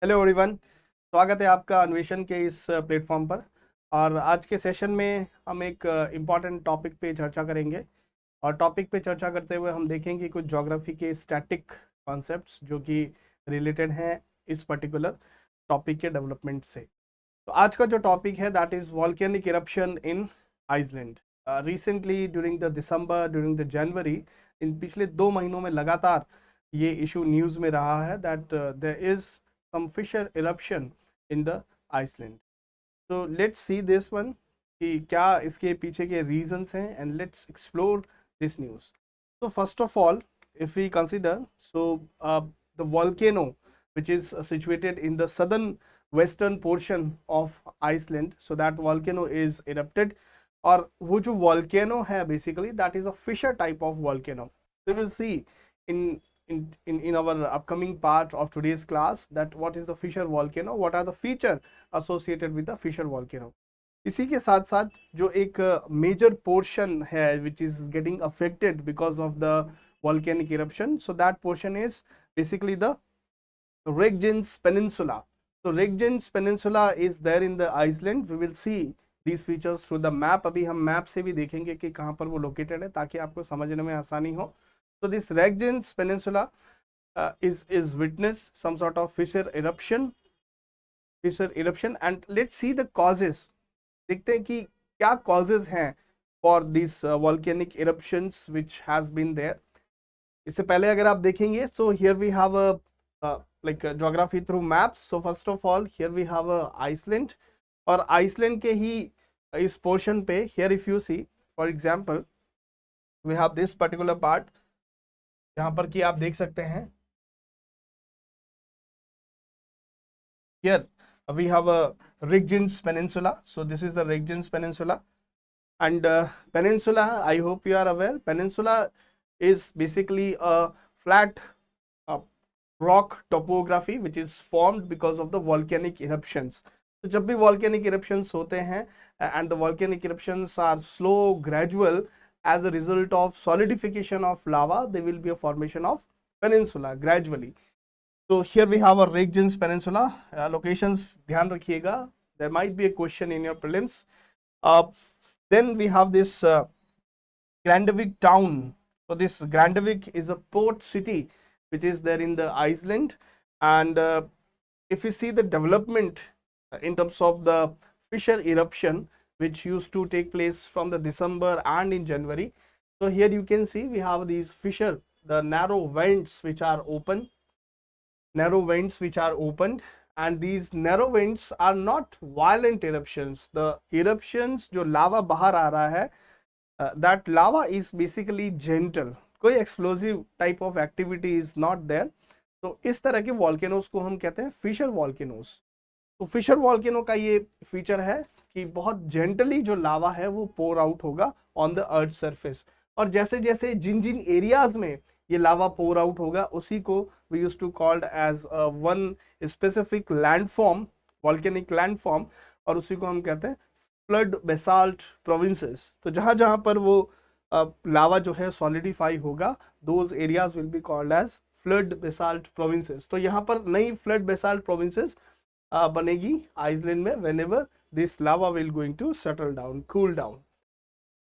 Hello everyone, स्वागत है आपका अन्वेषण के इस प्लेटफॉर्म पर। और आज के सेशन में हम एक इम्पॉर्टेंट टॉपिक पे चर्चा करेंगे। और टॉपिक पे चर्चा करते हुए हम देखेंगे कुछ ज्योग्राफी के स्टैटिक कॉन्सेप्ट्स जो कि रिलेटेड हैं इस पर्टिकुलर टॉपिक के डेवलपमेंट से। तो आज का जो टॉपिक है that is volcanic eruption in Iceland. Recently during the December, during the January, in पिछले 2 महीनों में लगातार ये इशू न्यूज़ में रहा है that there is some fissure eruption in the Iceland. So let's see this one कि क्या इसके पीछे के reasons हैं and let's explore this news. So first of all, if we consider, so the volcano which is situated in the southern western portion of Iceland, so that volcano is erupted. और वो जो volcano है basically that is a fissure type of volcano. We will see in in our upcoming part of today's class that what is the fissure volcano, what are the feature associated with the fissure volcano. इसी के साथ साथ जो एक major portion है which is getting affected because of the volcanic eruption, so that portion is basically the Reykjanes Peninsula. So Reykjanes Peninsula is there in the Iceland. We will see these features through the map. अभी हम map से भी देखेंगे कि कहाँ पर वो located है ताकि आपको समझने में आसानी हो। So this Reykjanes Peninsula is witnessed some sort of fissure eruption, and let's see the causes. देखते हैं कि क्या causes हैं for these volcanic eruptions which has been there. इससे पहले अगर आप देखेंगे, so here we have a like a geography through maps. So first of all here we have a Iceland, और Iceland के ही इस portion पे here if you see for example we have this particular part जहाँ पर कि आप देख सकते हैं here we have a Reykjanes Peninsula. So this is the Reykjanes Peninsula, and peninsula, I hope you are aware, peninsula is basically a flat uh, rock topography which is formed because of the volcanic eruptions. तो जब भी volcanic eruptions होते हैं and the volcanic eruptions are slow, gradual, as a result of solidification of lava, there will be a formation of peninsula gradually. So here we have a Reykjanes Peninsula. Locations ध्यान रखिएगा, there might be a question in your prelims. Then we have this Grandavik town. So this Grandavik is a port city which is there in the Iceland, and if you see the development in terms of the fissure eruption which used to take place from the December and in January, so here you can see we have these fissure, the narrow vents which are opened, and these narrow vents are not violent eruptions. The eruptions जो lava बाहर आ रहा है, that lava is basically gentle, कोई explosive type of activity is not there. तो इस तरह के volcanoes को हम कहते हैं fissure volcanoes. तो fissure volcano का ये feature है कि बहुत gently जो lava है वो pour out होगा on the earth surface, और जैसे जैसे जिन जिन areas में ये लावा पोर आउट होगा उसी को we used to called as one specific landform, volcanic landform, और उसी को हम कहते हैं फ्लड बेसाल्ट प्रोविंसेस. तो जहां जहां पर वो लावा जो है सॉलिडिफाई होगा, those areas will be called as flood basalt provinces. तो यहाँ पर नई फ्लड बेसाल्ट प्रोविंसेस बनेगी आइसलैंड में whenever this lava will going to settle down, cool down.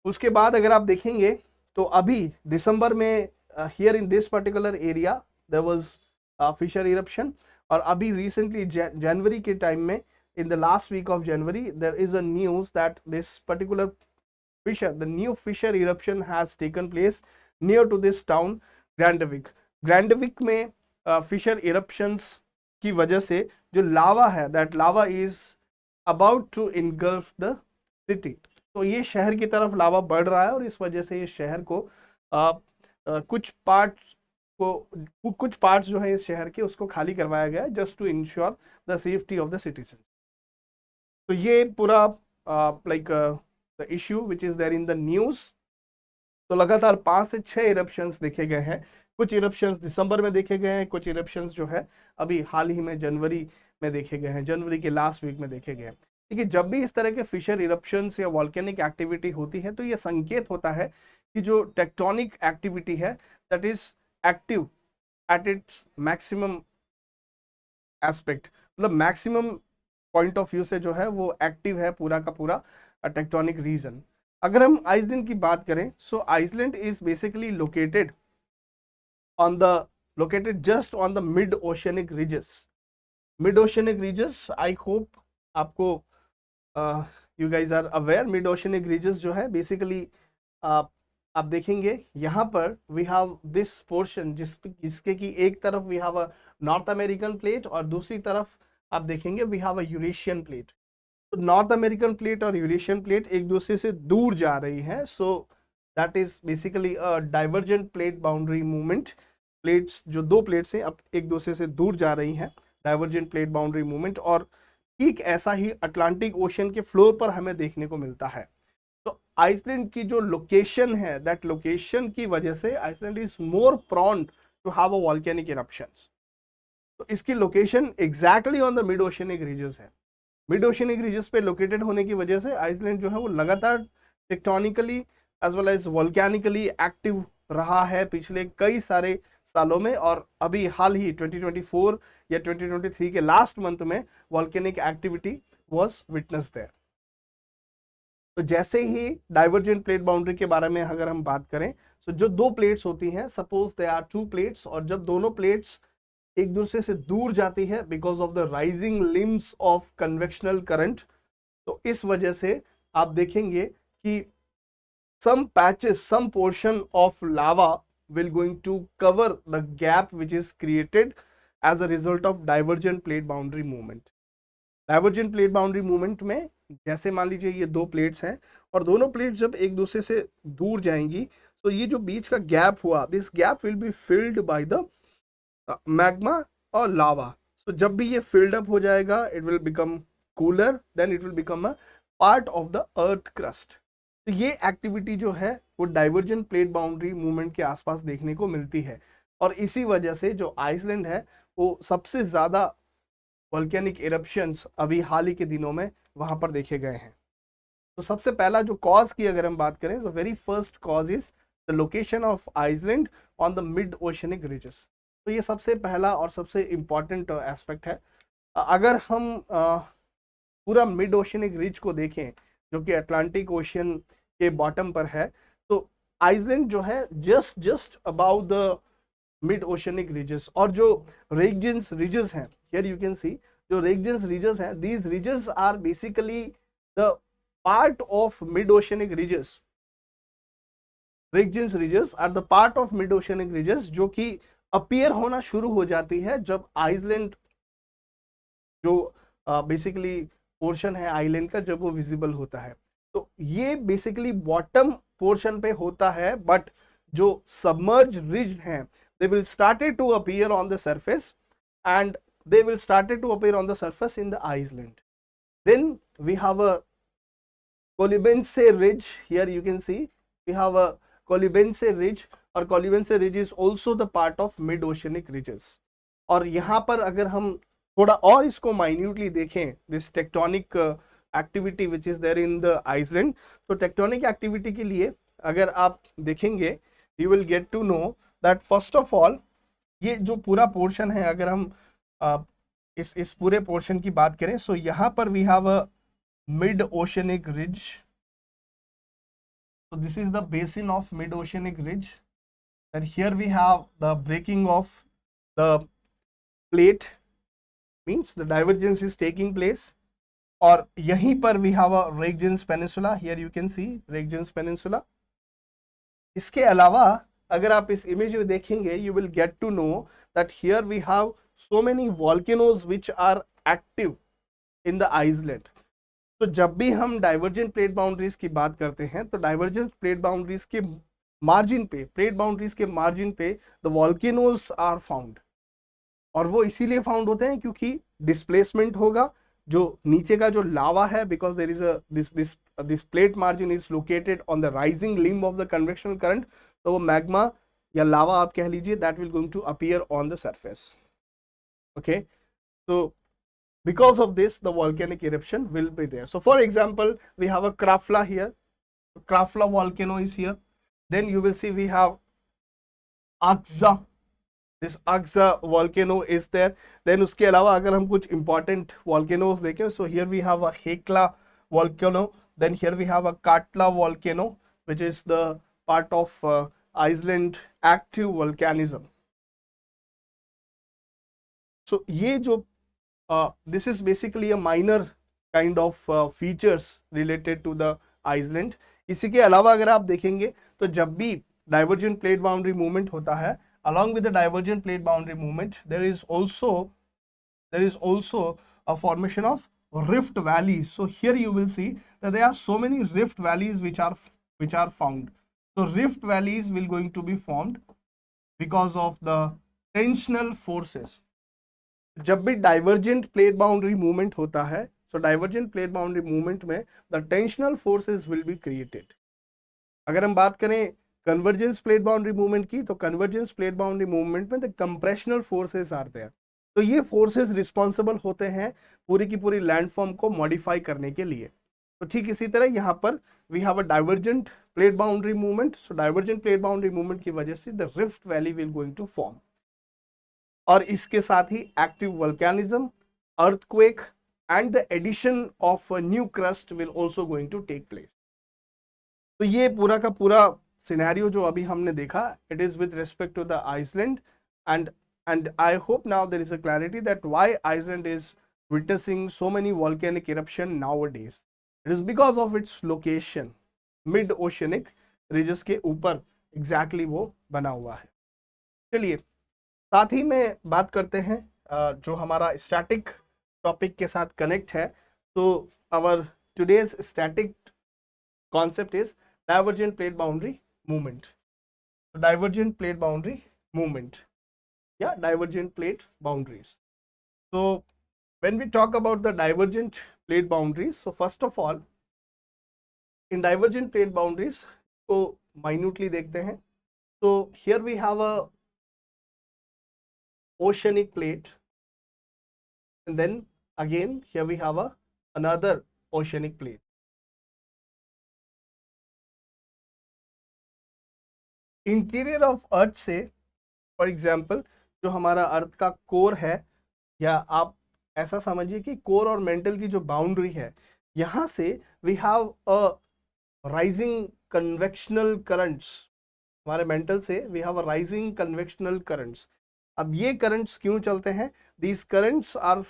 उसके बाद अगर आप देखेंगे तो अभी दिसंबर में here in this particular area there was fissure eruption, और अभी recently जनवरी के टाइम में in the last week of January there is a news that this particular fissure, the new fissure eruption has taken place near to this town Grandavik. Grandavik में fissure eruptions की वजह से जो lava है that lava is about to engulf the city. तो ये शहर की तरफ लावा बढ़ रहा है और इस वजह से ये शहर को कुछ पार्ट्स जो है इस शहर के उसको खाली करवाया गया just to ensure the safety of the citizen. तो ये पूरा like the issue which is there in the news. तो लगातार 5 से 6 इरप्शंस देखे गए हैं. कुछ इरप्शंस दिसंबर में देखे गए हैं, कुछ इरप्शंस जो है अभी हाल ही में जनवरी में देखे गए हैं, जनवरी के लास्ट वीक में देखे गए हैं. देखिए, जब भी इस तरह के फिशर इरप्शंस या वॉल्केनिक एक्टिविटी होती है तो ये संकेत होता है कि जो टेक्टोनिक एक्टिविटी है that is active at its maximum aspect. मतलब मैक्सिमम पॉइंट ऑफ व्यू से जो है वो एक्टिव है पूरा का पूरा टेक्टोनिक रीजन। अगर हम आइसलैंड की बात करें, so Iceland is basically located on the located just on the mid oceanic ridges. Mid oceanic ridges, I hope आपको you guys are aware, mid oceanic ridges जो है basically आप देखेंगे यहाँ पर we have this portion जिसके की एक तरफ we have a north American plate और दूसरी तरफ आप देखेंगे we have a Eurasian plate. तो नॉर्थ अमेरिकन प्लेट और यूरेशियन प्लेट एक दूसरे से दूर जा रही है, so that is basically a divergent plate boundary movement. Plates जो दो प्लेट्स हैं अब एक दूसरे से दूर जा रही हैं, डाइवर्जेंट प्लेट बाउंड्री मूवमेंट। और ठीक ऐसा ही अटलांटिक ओशन के फ्लोर पर हमें देखने को मिलता है। तो आइसलैंड की जो लोकेशन है, दैट लोकेशन की वजह से Iceland is more prone to have a volcanic eruptions. तो इसकी location exactly on the mid oceanic ridges है। मिड ओशनिक रीजस पे लोकेटेड होने की वजह से आइसलैंड जो है वो लगातार tectonically as well as volcanically active रहा है पिछले कई सारे सालों में। और अभी हाल ही 2024 या 2023 के लास्ट मंथ में volcanic activity was witness there. तो जैसे ही डाइवर्जेंट प्लेट बाउंड्री के बारे में अगर हम बात करें, तो जो दो प्लेट्स होती हैं, suppose they are two plates, और जब दोनों प्लेट्स एक दूसरे से दूर जाती है because of the rising limbs of convectional current, तो इस वजह से आप देखेंगे कि some patches, some portion of lava will going to cover the gap which is created as a result of divergent plate boundary movement. Divergent plate boundary movement में जैसे मान लीजिए ये दो प्लेट्स हैं और दोनों प्लेट्स जब एक दूसरे से दूर जाएंगी तो ये जो बीच का गैप हुआ, this gap will be filled by the magma और लावा। तो जब भी ये फिल्ड अप हो जाएगा, it will become cooler, then it will become a part of the earth crust. तो ये एक्टिविटी जो है वो डाइवर्जेंट प्लेट बाउंड्री मूवमेंट के आसपास देखने को मिलती है। और इसी वजह से जो आइसलैंड है वो सबसे ज़्यादा वॉल्केनिक इरप्शंस अभी हाल ही के दिनों में वहाँ पर देखे गए हैं। तो सबसे पहला जो कॉज की अगर हम बात करें, तो very first cause is the location of Iceland on the mid oceanic ridges. तो ये सबसे पहला और सबसे इम्पॉर्टेंट एस्पेक्ट है। अगर हम पूरा मिड ओशनिक रिज को देखें जो कि अटलांटिक ओशियन के बॉटम पर है, तो आइसलैंड जो है just about the mid oceanic ridges. और जो रेगजिन्स रिजेस हैं, हियर यू कैन सी, जो रेगजिन्स रिजेस हैं, these ridges are basically the part of mid oceanic ridges. Reykjanes ridges are the part of mid oceanic ridges जो कि appear होना शुरू हो जाती है जब आइसलैंड जो बेसिकली पोर्शन है आइलैंड का, जब वो विजिबल होता है। तो ये बेसिकली बॉटम पोर्शन पे होता है, बट जो सबमर्ज रिज हैं they will started to appear on the surface and they will started to appear on the surface in the Iceland. Then we have a Kolibense ridge. Here you can see we have a Kolibense ridge, और Kolibense ridge is also the part of mid oceanic ridges. और यहाँ पर अगर हम थोड़ा और इसको minutely देखें, this tectonic activity which is there in the Iceland, तो टेक्टोनिक एक्टिविटी के लिए अगर आप देखेंगे, you will get to know that first of all ये जो पूरा पोर्शन है, अगर हम इस पूरे पोर्शन की बात करें, सो यहाँ पर we have a mid oceanic ridge. So this is the basin of mid oceanic ridge, and here we have the breaking of the plate, means the divergence is taking place. और यहीं पर we have a Regnans Peninsula, here you can see Regnans Peninsula. इसके अलावा अगर आप इस image में देखेंगे, you will get to know that here we have so many volcanoes which are active in the Iceland. तो जब भी हम डाइवर्जेंट प्लेट बाउंड्रीज की बात करते हैं, तो डाइवर्जेंट प्लेट बाउंड्रीज के मार्जिन पे, प्लेट बाउंड्रीज के मार्जिन पे द वॉल्केनोज आर फाउंड। और वो इसीलिए फाउंड होते हैं क्योंकि डिस्प्लेसमेंट होगा, जो नीचे का जो लावा है, because there is a this plate margin is located on the rising limb of the convectional current, तो वो मैग्मा या लावा आप कह लीजिए, that will going to appear on the surface. Okay, तो because of this the volcanic eruption will be there. So for example, we have a Krafla here, Krafla volcano is here. Then you will see we have Aksa, this Aksa volcano is there. Then उसके अलावा अगर हम कुछ important volcanoes देखें, so here we have a Hekla volcano, then here we have a Katla volcano which is the part of Iceland active volcanism. सो ये जो this is basically a minor kind of features related to the Iceland। इसी के अलावा अगर आप देखेंगे तो जब भी डाइवर्जेंट प्लेट बाउंड्री मूवमेंट होता है, along with the divergent plate boundary movement there is also a formation of rift valleys। so here you will see that there are so many rift valleys which are found। so rift valleys will going to be formed because of the tensional forces। जब भी divergent plate boundary movement होता है, सो divergent plate boundary movement में the tensional forces will be created. अगर हम बात करें convergence plate boundary movement की, तो कन्वर्जेंस प्लेट बाउंड्री मूवमेंट में the compressional forces are there. तो ये फोर्सेस रिस्पॉन्सिबल होते हैं पूरी की पूरी लैंडफॉर्म को मॉडिफाई करने के लिए। तो ठीक इसी तरह यहाँ पर we have a divergent plate boundary movement. So divergent plate boundary movement की वजह से the rift valley will going to form, और इसके साथ ही active volcanism, earthquake and the addition of new crust will also going to take place. तो ये पूरा का पूरा सिनेरियो जो अभी हमने देखा, it is with respect to the Iceland, and I hope now there is a clarity that why Iceland is witnessing so many volcanic eruption nowadays। It is because of its location, mid oceanic ridges के ऊपर exactly वो बना हुआ है। चलिए साथ ही में बात करते हैं जो हमारा स्टैटिक टॉपिक के साथ कनेक्ट है। तो our today's static concept is divergent plate boundary movement. Divergent plate boundary movement या डाइवर्जेंट प्लेट बाउंड्रीज। तो when we talk about the divergent plate boundaries, so first of all in divergent plate boundaries को minutely देखते हैं। तो here we have a oceanic plate, and then again here we have another oceanic plate। Interior of earth से for example जो हमारा अर्थ का core है, या आप ऐसा समझिए कि कोर और मेंटल की जो बाउंड्री है, यहाँ से we have a rising convectional currents. हमारे मेंटल से we have a rising convectional currents. अब ये करंट्स क्यों चलते हैं? These currents are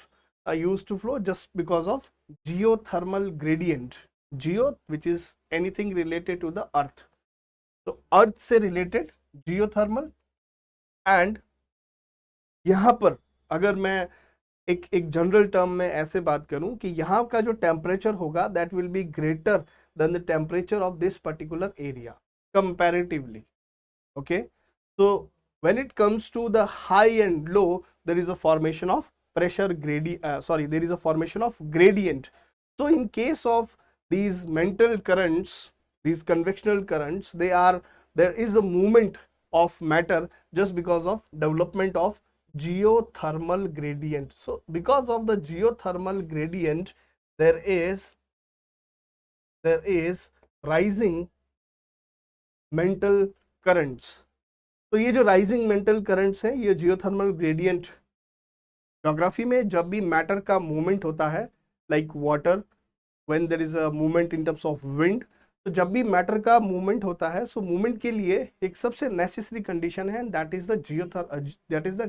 used to flow just because of geothermal gradient. Geo which is anything related to the earth, तो earth से related geothermal. And यहाँ पर अगर मैं एक जनरल टर्म में ऐसे बात करूं कि यहाँ का जो टेम्परेचर होगा that will be greater than the temperature of this particular area comparatively. Okay, so when it comes to the high and low, there is a formation of pressure gradient, there is a formation of gradient। so in case of these mental currents, these convectional currents, there is a movement of matter just because of development of geothermal gradient। so because of the geothermal gradient there is rising mental currents। तो ये जो rising mantle currents हैं, ये geothermal gradient. Geography में जब भी matter का movement होता है, like water when there is a movement in terms of wind, तो जब भी मैटर का मूवमेंट होता है, सो मूवमेंट के लिए एक सबसे नेसेसरी कंडीशन है, that is the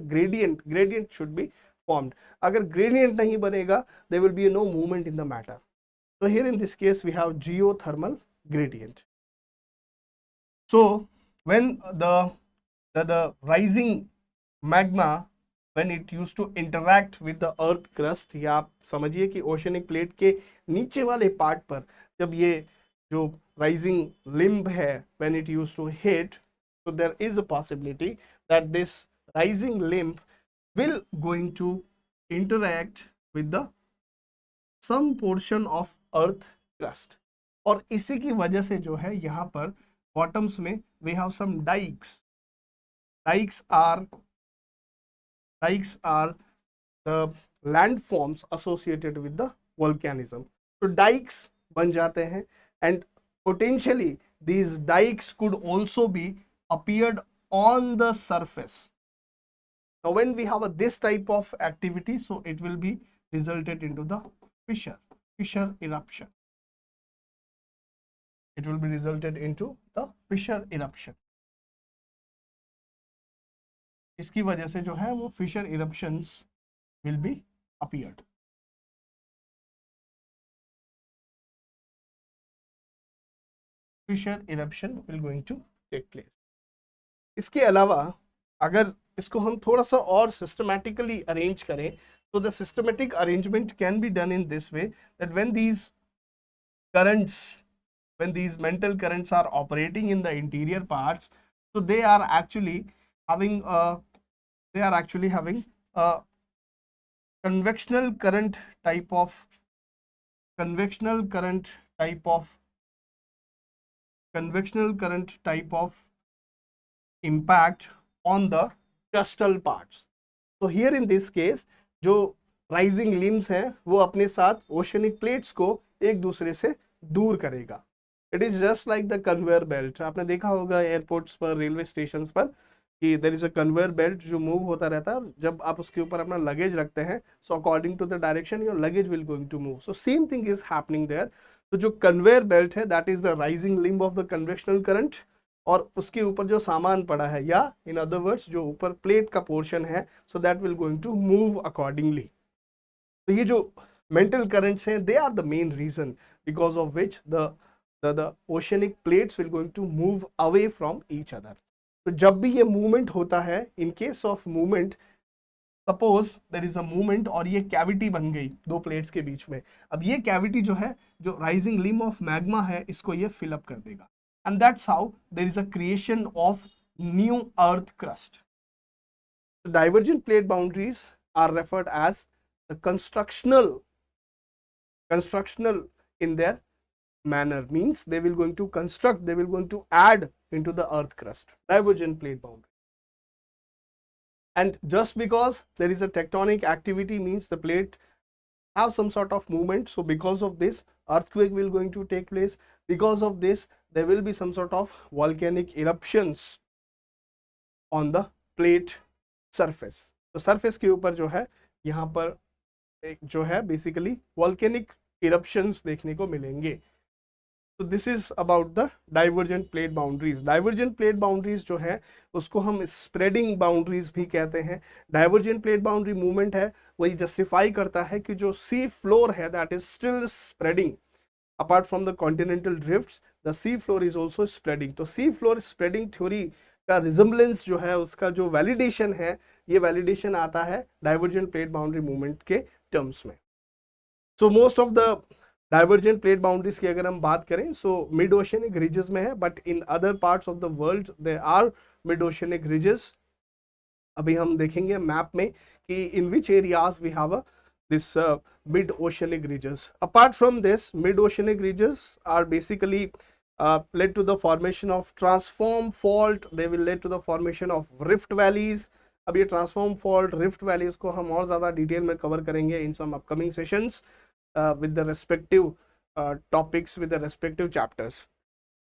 gradient. Gradient should be formed. अगर ग्रेडियंट नहीं बनेगा, there will be no movement in the matter. so here in this case we have geothermal gradient। so when the rising magma when it used to interact with the earth crust, या आप समझिए कि oceanic plate के नीचे वाले part पर जब ये जो rising limb है when it used to hit, so there is a possibility that this rising limb will going to interact with the some portion of earth crust। और इसी की वजह से जो है यहाँ पर बॉटम्स में we have some dikes। dikes are the landforms associated with the volcanism। तो dikes बन जाते हैं, and potentially these dikes could also be appeared on the surface। Now when we have this type of activity, so it will be resulted into the fissure eruption. It will be resulted into the fissure eruption. इसकी वजह से जो है वो fissure eruptions will be appeared. Fissure eruption will going to take place. इसके अलावा अगर इसको हम थोड़ा सा और सिस्टमैटिकली अरेंज करें, तो the systematic arrangement can be done in this way that when these currents, when these mental currents are operating in the interior parts, so they are actually having a convectional current type of impact on the crustal parts. So here in this case जो rising limbs हैं वो अपने साथ oceanic plates को एक दूसरे से दूर करेगा. It is just like the conveyor belt. आपने देखा होगा एयरपोर्ट्स पर, रेलवे स्टेशंस पर कि there is a conveyor belt जो मूव होता रहता है. जब आप उसके ऊपर अपना लगेज रखते हैं, so according to the direction your luggage will going to move. So same thing is happening there. तो जो कन्वेयर बेल्ट है that is the rising limb of the convectional current, और उसके ऊपर जो सामान पड़ा है, या इन अदर वर्ड्स जो ऊपर प्लेट का पोर्शन है, so that will going to move accordingly. तो ये जो मेंटल करंट्स हैं, they are the main reason because of which the oceanic plates will going to move away from each other. तो जब भी ये मूवमेंट होता है, in case of movement, suppose there is a movement और ये cavity बन गई दो प्लेट्स के बीच में. अब ये कैविटी जो है, जो राइजिंग लिम्ब ऑफ मैग्मा है, इसको ये फिल अप कर देगा. And that's how there is a creation of new earth crust. The divergent plate boundaries are referred as the constructional in their manner, means they will going to construct, they will going to add into the earth crust. Divergent plate boundary. And just because there is a tectonic activity means the plate have some sort of movement, so because of this earthquake will going to take place. Because of this there will be some sort of volcanic eruptions on the plate surface. तो surface के ऊपर जो है, यहाँ पर जो है basically volcanic eruptions देखने को मिलेंगे. So this is about the divergent plate boundaries. Divergent plate boundaries जो है उसको हम spreading boundaries भी कहते हैं. Divergent plate boundary movement है, वही justify करता है कि जो sea floor है that is still spreading. Apart from the continental drifts, the sea floor is also spreading. तो sea floor spreading theory का resemblance जो है, उसका जो validation है, ये validation आता है divergent plate boundary movement के terms में. So most of the divergent plate boundaries की अगर हम बात करें, so mid oceanic ridges में है, but in other parts of the world there are mid oceanic ridges. अभी हम देखेंगे मैप में कि in which areas we have this mid-oceanic ridges. Apart from this, mid-oceanic ridges are basically led to the formation of transform fault. They will lead to the formation of rift valleys. अब ये transform fault, rift valleys को हम और ज़्यादा detail में cover करेंगे in some upcoming sessions with the respective topics, with the respective chapters.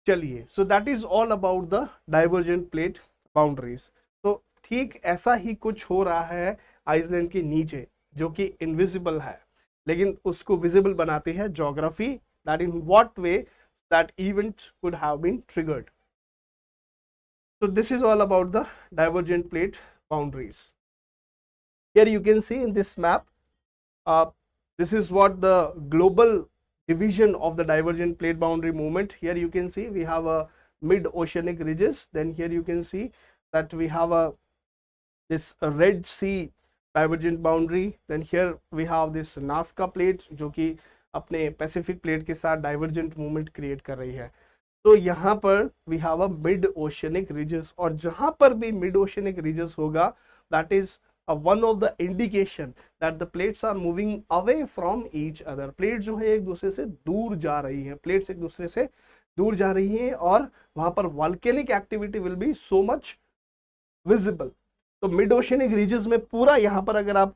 चलिए, so that is all about the divergent plate boundaries. तो ठीक ऐसा ही कुछ हो रहा है आइसलैंड के नीचे, जो कि इनविजिबल है, लेकिन उसको विजिबल बनाती है geography, that in what way that event could have been triggered. So this is all about the divergent plate boundaries. Here you can see in this map, this is what the global division of the divergent plate boundary movement. Here you can see we have a mid-oceanic ridges. Then here you can see that we have this Red Sea divergent boundary. Then here we have this Nazca plate जो कि अपने Pacific plate के साथ divergent movement create कर रही है. तो यहाँ पर we have a mid oceanic ridges, और जहाँ पर भी mid oceanic ridges होगा, that is one of the indication that the plates are moving away from each other. Plate जो है एक दूसरे से दूर जा रही है, प्लेट्स एक दूसरे से दूर जा रही हैं, और वहाँ पर volcanic activity will be so much visible. तो मिड ओशियनिक रीजन्स में पूरा यहाँ पर अगर आप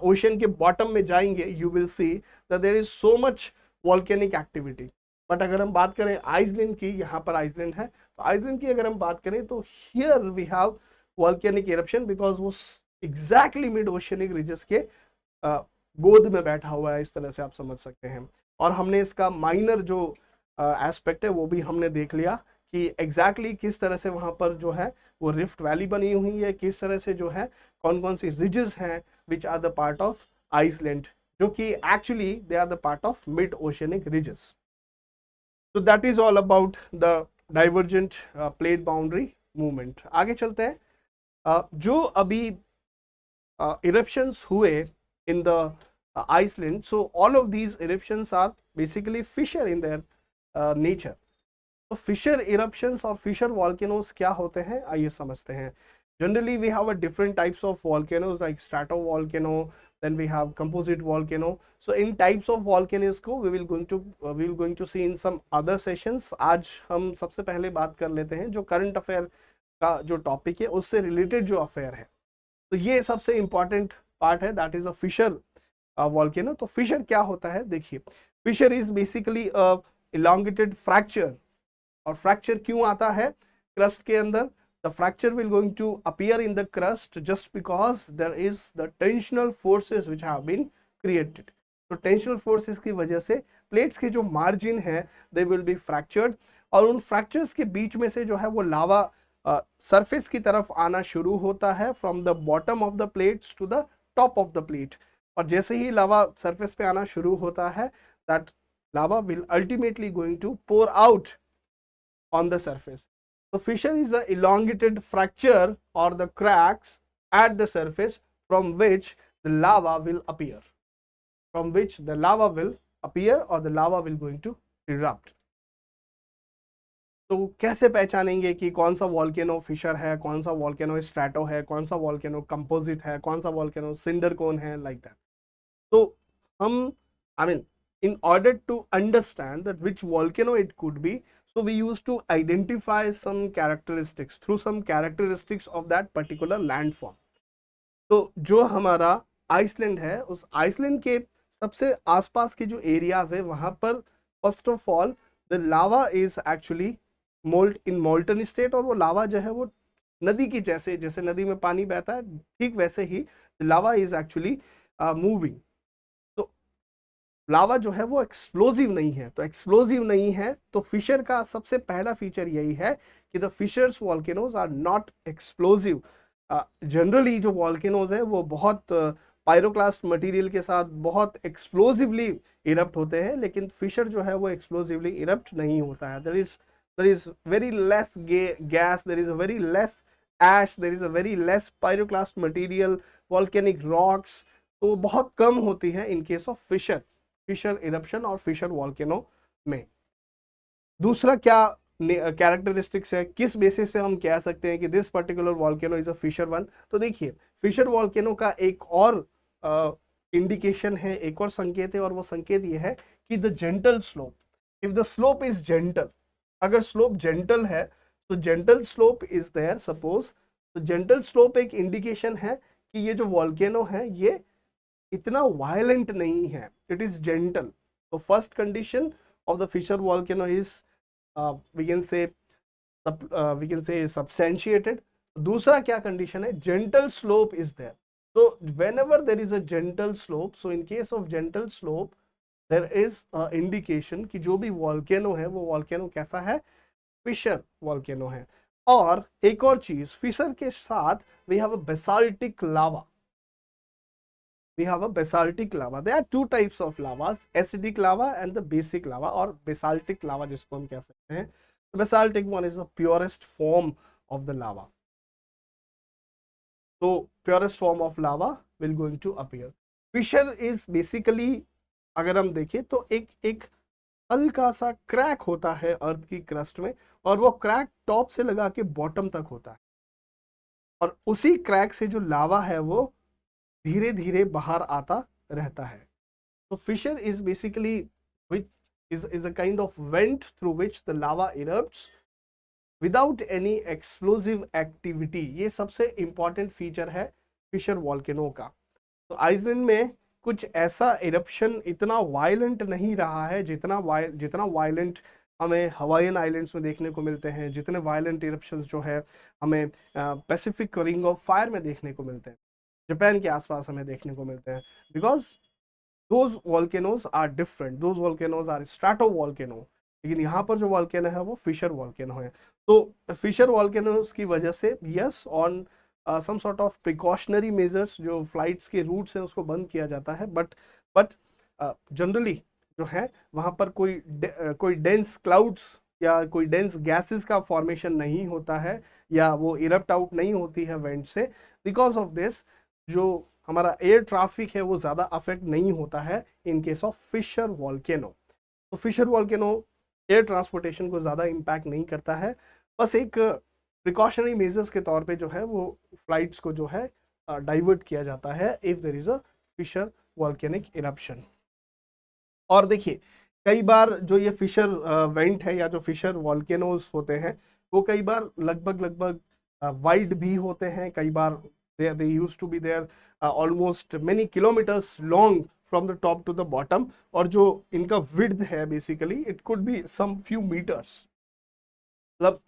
ओशन के बॉटम में जाएंगे, you will see that there is so much volcanic activity. But अगर हम बात करें आइसलैंड की, यहाँ पर आइसलैंड है, तो आइसलैंड की अगर हम बात करें तो here we have volcanic eruption because वो एग्जैक्टली मिड ओशियनिक रिजेस के गोद में बैठा हुआ है, इस तरह से आप समझ सकते हैं। और हमने इसका माइनर जो एस्पेक्ट है वो भी हमने देख लिया कि एग्जैक्टली किस तरह से वहां पर जो है वो रिफ्ट वैली बनी हुई है, किस तरह से जो है कौन कौन सी रिजेस हैं which are the part of Iceland, जो कि actually they are the part of mid oceanic ridges. तो that is all about the divergent plate boundary movement. आगे चलते हैं। जो अभी eruptions हुए in the Iceland, so all of these eruptions are basically fissure in their nature. तो fissure eruptions और fissure volcanoes क्या होते हैं आइए समझते हैं। Generally we have a different types of volcanoes like strato volcano, then we have composite volcano. So in types of volcanoes को we will going to see in some other sessions. आज हम सबसे पहले बात कर लेते हैं जो करंट अफेयर का जो टॉपिक है उससे रिलेटेड जो अफेयर है। तो ये सबसे इंपॉर्टेंट पार्ट है, that is a fissure volcano. तो फिशर क्या होता है देखिए, fissure is basically elongated fracture. और फ्रैक्चर क्यों आता है क्रस्ट के अंदर? The fracture will going to appear in the crust just because there is the tensional forces which have been created. तो टेंशनल फोर्सेस की वजह से प्लेट्स के जो मार्जिन है दे विल बी फ्रैक्चर्ड, और उन फ्रैक्चर्स के बीच में से जो है वो लावा सरफेस की तरफ आना शुरू होता है from the bottom of the plates to the top of the plate. और जैसे ही लावा सरफेस पे आना शुरू होता है that lava will ultimately going to pour out on the surface. So fissure is the elongated fracture or the cracks at the surface from which the lava will appear, or the lava will going to erupt. तो कैसे पहचानेंगे कि कौन सा volcano Fisher है, कौन सा volcano strato है, कौन सा वॉल्केनो कंपोजिट है, कौन सा वॉल्केनो सिंडर कोन है, लाइक दैट। तो हम I mean in order to understand that which volcano it could be, so we used to identify some characteristics through some characteristics of that particular landform. तो जो हमारा Iceland है उस Iceland के सबसे आसपास के जो एरियाज है वहां पर first of all the lava is actually molten state, और वो लावा जो है वो नदी की जैसे जैसे नदी में पानी बहता है ठीक वैसे ही लावा इज एक्चुअली मूविंग। लावा जो है वो एक्सप्लोजिव नहीं है, तो एक्सप्लोजिव नहीं है तो फिशर का सबसे पहला फीचर यही है कि the fissures volcanoes are not explosive. Generally जो वॉल्केनोज है वो बहुत पायरोक्लास्ट मटेरियल के साथ बहुत एक्सप्लोजिवली इरप्ट होते हैं, लेकिन फिशर जो है वो एक्सप्लोजिवली इरप्ट नहीं होता है। There is very less gas, there is a very less ash, there is a very less pyroclast material, volcanic rocks तो बहुत कम होती है in case of fissure eruption और फिशर वॉल्केनो में। दूसरा क्या कैरेक्टरिस्टिक्स है, किस बेसिस पे हम कह सकते हैं कि this particular volcano is a fissure one? तो देखिए फिशर वॉल्केनो का एक और इंडिकेशन है, एक और संकेत है, और वो संकेत ये है कि the gentle slope, if the slope is gentle, अगर स्लोप जेंटल है तो gentle slope is there suppose, तो जेंटल स्लोप एक इंडिकेशन है कि ये जो वॉल्केनो है ये इतना वायलेंट नहीं है, इट इज जेंटल। तो first condition of the fissure volcano is we can say substantiated. दूसरा क्या कंडीशन है, जेंटल स्लोप इज देयर। तो whenever there is a gentle slope, so in case of gentle slope there is a indication कि जो भी volcano है वो volcano कैसा है, फिशर वॉल्केनो है। और एक और चीज, फिशर के साथ we have a basaltic lava, we have a basaltic lava. There are two types of lavas, acidic lava and the basic lava, or basaltic lava जिसको हम कह सकते हैं। The basaltic one is the purest form of the lava. So purest form of lava will going to appear. Fissure is basically अगर हम देखें तो एक हल्का सा क्रैक होता है अर्थ की क्रस्ट में, और वो क्रैक टॉप से लगा के बॉटम तक होता है, और उसी क्रैक से जो लावा है वो धीरे धीरे बाहर आता रहता है। तो fissure is basically is a kind of vent through which the lava erupts without any explosive activity. ये सबसे इंपॉर्टेंट फीचर है फिशर वॉल्केनो का। तो आइसलैंड में कुछ ऐसा इरप्शन इतना वायलेंट नहीं रहा है जितना वायलेंट हमें हवाईयन आइलैंड्स में देखने को मिलते हैं, जितने वायलेंट इरप्शंस जो है हमें पैसिफिक रिंग ऑफ फायर में देखने को मिलते हैं। जापान के आसपास हमें देखने को मिलते हैं, because those volcanoes are different, those volcanoes are stratovolcano, लेकिन यहाँ पर जो वॉल्केनो है वो फिशर वॉल्केनो है। तो फिशर वॉल्केनोज की वजह से yes on some sort of precautionary measures, जो फ्लाइट्स के रूट्स हैं उसको बंद किया जाता है, बट जनरली जो है वहाँ पर कोई डेंस क्लाउड्स या कोई डेंस गैसेस का फॉर्मेशन नहीं होता है, या वो इरप्ट आउट नहीं होती है वेंट से। बिकॉज ऑफ दिस जो हमारा एयर ट्रैफिक है वो ज़्यादा अफेक्ट नहीं होता है in case of fissure volcano. तो फिशर वॉल्केनो एयर ट्रांसपोर्टेशन को ज़्यादा इम्पैक्ट नहीं करता है, बस एक प्रिकॉशनरी मेजर्स के तौर पे जो है वो फ्लाइट्स को जो है डाइवर्ट किया जाता है if there is a fissure volcanic eruption. और देखिए कई बार जो ये फिशर वेंट है या जो फिशर वॉल्केनोज होते हैं वो कई बार लगभग वाइड भी होते हैं, कई बार they used to be there almost many kilometers long from the top to the bottom, और जो इनका width है basically it could be some few meters। मतलब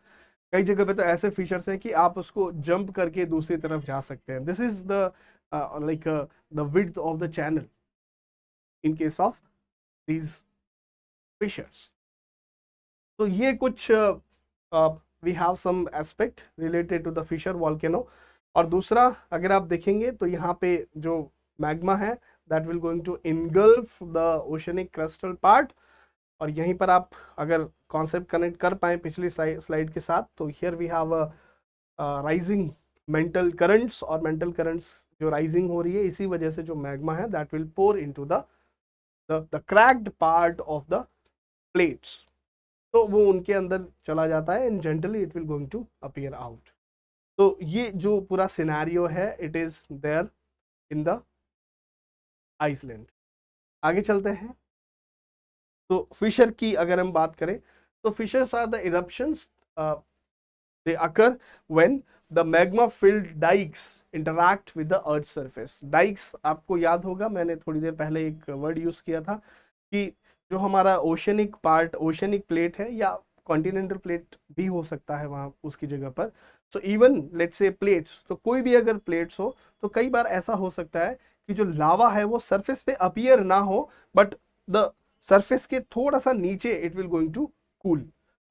कई जगह पे तो ऐसे फीचर्स हैं कि आप उसको जंप करके दूसरी तरफ जा सकते हैं। This is the like the width of the channel in case of these fissures. तो ये कुछ we have some aspect related to the fissure volcano. और दूसरा अगर आप देखेंगे तो यहाँ पे जो मैग्मा है that will going to engulf the oceanic crustal part. और यहीं पर आप अगर कॉन्सेप्ट कनेक्ट कर पाए पिछली स्लाइड के साथ, तो here we have rising mantle currents, और मेंटल करंट्स जो राइजिंग हो रही है इसी वजह से जो मैग्मा है that will pour into the cracked part of the plates, तो वो उनके अंदर चला जाता है and gently it will going to appear out. तो ये जो पूरा सिनेरियो है it is there in the Iceland. आगे चलते हैं। तो फिशर की अगर हम बात करें तो fissures are the eruptions they occur when the magma filled dykes interact with the earth surface. Dykes आपको याद होगा, मैंने थोड़ी देर पहले एक वर्ड यूज किया था कि जो हमारा ओशनिक पार्ट, ओशनिक प्लेट है या कॉन्टिनेंटल प्लेट भी हो सकता है वहाँ उसकी जगह पर। So even let's say plates, तो कोई भी अगर प्लेट्स हो तो कई बार ऐसा हो सकता है कि जो लावा है वो सरफेस पे अपीयर ना हो, बट द सरफेस के थोड़ा सा नीचे it will going to cool.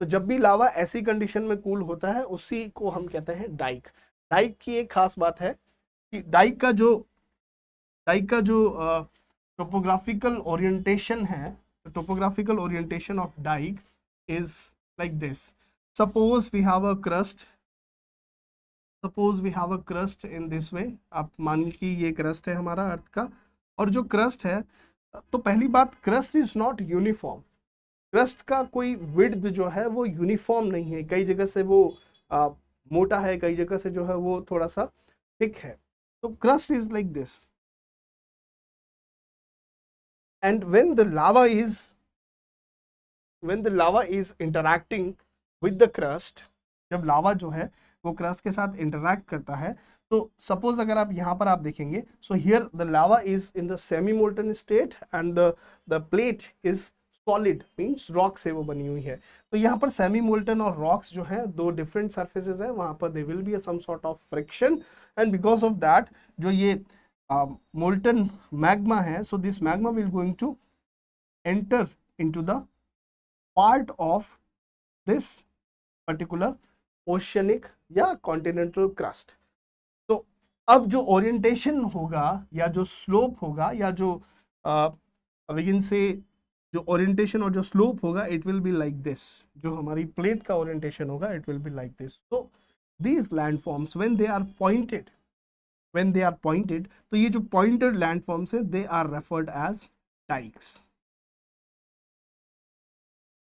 तो जब भी लावा ऐसी कंडीशन में कूल होता है उसी को हम कहते हैं डाइक। डाइक की एक खास बात है कि डाइक का जो टोपोग्राफिकल ओरिएंटेशन है, topographical orientation of dyke is like this. Suppose we have a crust in this way। आप मान कि ये क्रस्ट है हमारा अर्थ का, और जो क्रस्ट है, तो पहली बात crust is not uniform. Crust का कोई विड्थ जो है वो यूनिफॉर्म नहीं है, कई जगह से वो मोटा है, कई जगह से जो है वो थोड़ा सा थिक है। तो crust is like this, and when the lava is interacting with the crust, जब लावा जो है वो क्रस्ट के साथ इंटरैक्ट करता है, तो सपोज अगर आप यहाँ पर आप देखेंगे, so here the lava is in the semi molten state and the plate is solid, means rock से वो बनी हुई है। तो यहाँ पर सेमी मोल्टन और रॉक्स जो है दो डिफरेंट सर्फेसेस है, वहाँ पर they will be some sort of friction, and because of that जो ये मोल्टन मैग्मा है, so this magma will going to enter into the part of this particular oceanic या कॉन्टिनेंटल क्रस्ट। तो अब जो ओरिएंटेशन होगा या जो स्लोप होगा या जो अगेन से जो ओरिएंटेशन और जो स्लोप होगा it will be like this. जो हमारी प्लेट का ओरिएंटेशन होगा it will be like this. तो these landforms when they are pointed, तो ये जो पॉइंटेड लैंडफॉर्म्स है they are referred as dykes.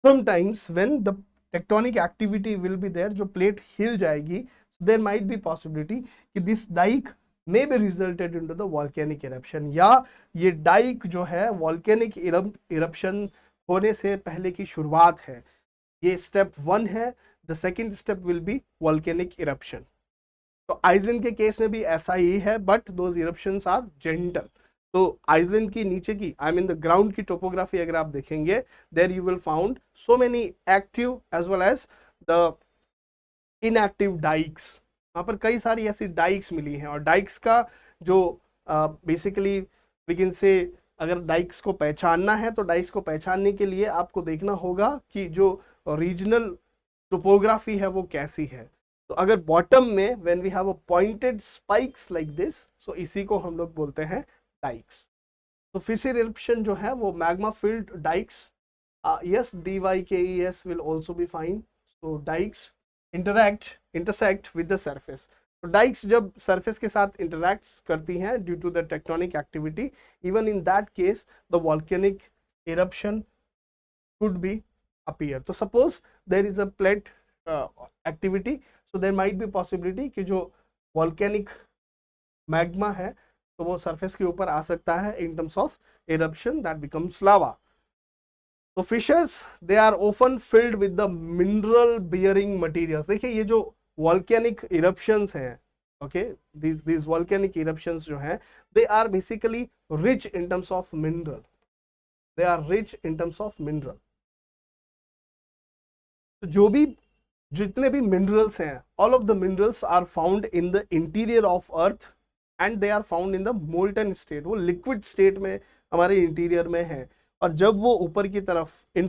sometimes when the tectonic activity will be there, जो प्लेट हिल जाएगी, there might be possibility कि this dike may be resulted into the volcanic eruption, या ये डाइक जो है volcanic eruption होने से पहले की शुरुआत है। ये स्टेप 1 है, the second step will be volcanic eruption। तो आइसलैंड के केस में भी ऐसा ही है, but those eruptions are gentle। तो आइसलैंड की नीचे की आई मीन द ग्राउंड की टोपोग्राफी अगर आप देखेंगे, there you will found so many active as well as the inactive dykes. वहां पर कई सारी ऐसी डाइक्स मिली हैं, और डाइक्स का जो बेसिकली वी कैन से, अगर डाइक्स को पहचानना है तो डाइक्स को पहचानने के लिए आपको देखना होगा कि जो रीजनल टोपोग्राफी है वो कैसी है। तो अगर बॉटम में when we have a pointed spikes like this, so इसी को हम लोग बोलते हैं डाइक्स। तो फिशर इरप्शन जो है वो magma filled dykes, yes, DYKES will also be fine. So dikes intersect with the surface. तो डाइक्स जब सरफेस के साथ इंटरैक्ट करती हैं due to the tectonic activity, even in that case the volcanic eruption could be appear. तो suppose there is a plate activity, so there might be possibility कि जो volcanic magma है तो वो सरफेस के ऊपर आ सकता है in terms of eruption that becomes lava. तो fissures they are often filled with the mineral bearing materials. देखिए ये जो वॉल्केनिक इरप्शंस हैं, ओके, these volcanic eruptions जो हैं, they are basically rich in terms of mineral. They are rich in terms of mineral. तो जो भी जितने भी मिनरल्स हैं, all of the minerals are found in the interior of earth and they are found in the molten state. वो liquid state में हमारे interior में है, और जब वो ऊपर की तरफ इन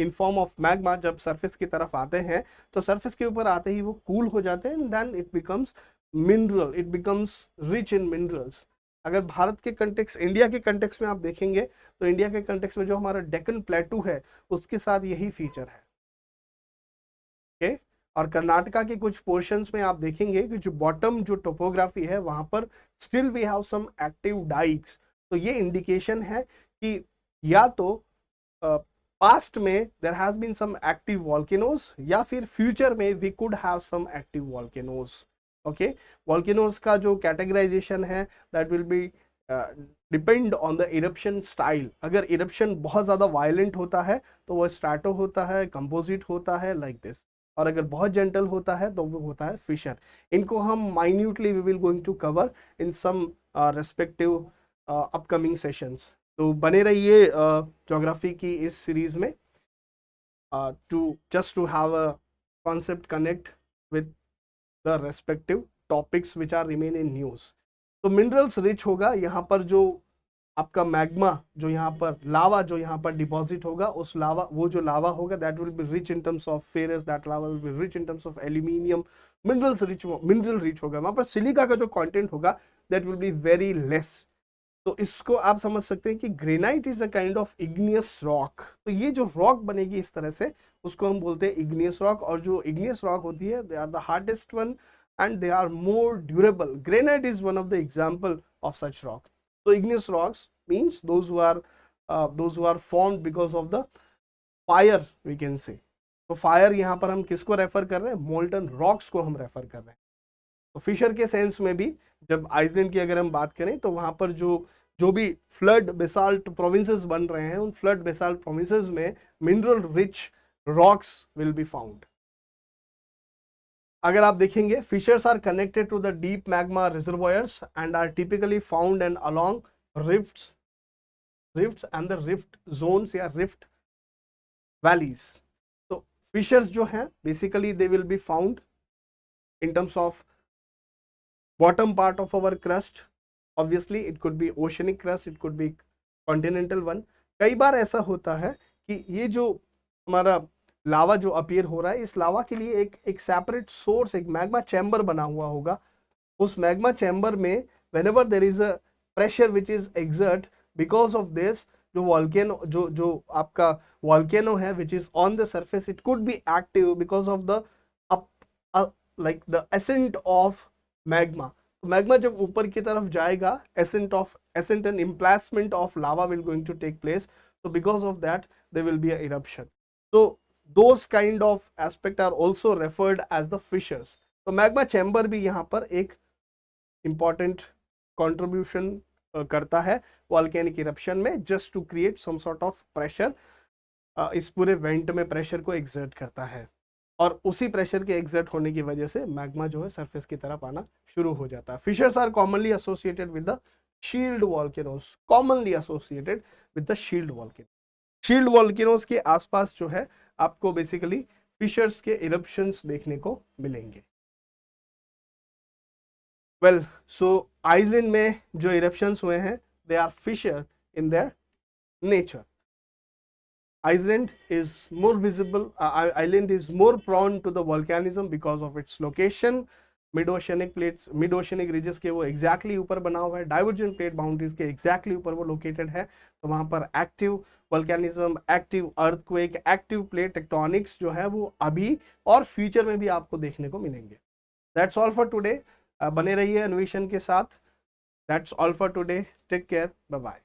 फॉर्म ऑफ मैग्मा जब सरफेस की तरफ आते हैं तो सरफेस के ऊपर आते ही वो कूल हो जाते हैं, then it becomes mineral, it becomes rich in minerals. अगर भारत के कंटेक्स, इंडिया के कंटेक्स में आप देखेंगे तो इंडिया के कंटेक्स में जो हमारा डेक्कन प्लेटू है उसके साथ यही फीचर है, ओके। और कर्नाटका के कुछ पोर्शंस में आप देखेंगे कि जो बॉटम जो टोपोग्राफी है वहां पर still we have some active dykes. तो ये इंडिकेशन है कि या तो पास्ट में there has been some active volcanoes या फिर फ्यूचर में we could have some active volcanoes, okay. Volcanoes का जो कैटेगराइजेशन है that will be depend on the eruption style. अगर इरप्शन बहुत ज्यादा वायलेंट होता है तो वो स्ट्रैटो होता है, कंपोजिट होता है लाइक दिस, और अगर बहुत जेंटल होता है तो वो होता है फिशर। इनको हम minutely we will going to cover in some respective upcoming sessions. तो बने रहिए ज्योग्राफी की इस सीरीज में to just to have a concept connect with the respective topics which are remain in news. तो मिनरल्स रिच होगा यहाँ पर, जो आपका मैग्मा जो यहाँ पर लावा जो यहाँ पर डिपॉजिट होगा, उस लावा वो जो लावा होगा that will be rich in terms of ferrous, that lava will be rich in terms of aluminium. Mineral rich होगा। वहां पर सिलिका का जो कंटेंट होगा that will be very less. तो इसको आप समझ सकते हैं कि granite is a kind of igneous rock. तो ये जो रॉक बनेगी इस तरह से उसको हम बोलते हैं इग्नियस रॉक, और जो इग्नियस रॉक होती है they are the hardest one and they are more durable. Granite is one of the example of such rock. So igneous rocks means those who are formed because of the fire, we can say. तो fire यहाँ पर हम किसको refer कर रहे हैं? Molten rocks को हम रेफर कर रहे हैं। तो फिशर के सेंस में भी जब आइसलैंड की अगर हम बात करें तो वहां पर जो भी फ्लड बेसाल्ट प्रोविंसेस बन रहे हैं उन फ्लड बेसाल्ट प्रोविंसेस में mineral rich rocks will be found. अगर आप देखेंगे fissures are connected to the deep magma reservoirs and are typically found and along rifts and the rift zones या rift valleys. तो फिशर्स जो हैं basically they will be found in terms of bottom part of our crust. Obviously it could be oceanic crust, it could be continental one. कई बार ऐसा होता है कि ये जो हमारा लावा जो अपीयर हो रहा है, इस लावा के लिए एक सेपरेट सोर्स, एक मैग्मा चैम्बर बना हुआ होगा। उस मैग्मा चैम्बर में whenever there is a pressure which is exert, because of this जो वॉल्केनो जो आपका वॉल्केनो है which is on the surface, it could be active because of the like the ascent of magma. Magma जब ऊपर की तरफ जाएगा, ascent and emplacement of lava will going to take place. So because of that there will be a eruption. So those kind of aspect are also referred as the fissures. तो magma chamber भी यहाँ पर एक important contribution करता है volcanic eruption में, just to create some sort of pressure. इस पूरे वेंट में प्रेशर को एक्सर्ट करता है, और उसी प्रेशर के एक्सर्ट होने की वजह से मैग्मा जो है सरफेस की तरफ आना शुरू हो जाता है। Fissures are commonly associated with the shield volcanoes, commonly associated with the shield volcano. Shield volcanoes के आसपास जो है आपको बेसिकली फिशर्स के इरप्शंस देखने को मिलेंगे। वेल सो आइसलैंड में जो इरप्शंस हुए हैं they are fissure in their nature. Iceland is more visible, island is more prone to the volcanism because of its location. Mid oceanic plates, mid oceanic ridges के वो exactly ऊपर बना हुआ है, डाइवर्जेंट प्लेट बाउंड्रीज के exactly ऊपर वो located है. तो वहां पर active volcanism, active earthquake, active plate tectonics जो है वो अभी और फ्यूचर में भी आपको देखने को मिलेंगे. That's all for today. बने रहिए अन्वेषण के साथ. That's all for today. Take care. Bye bye.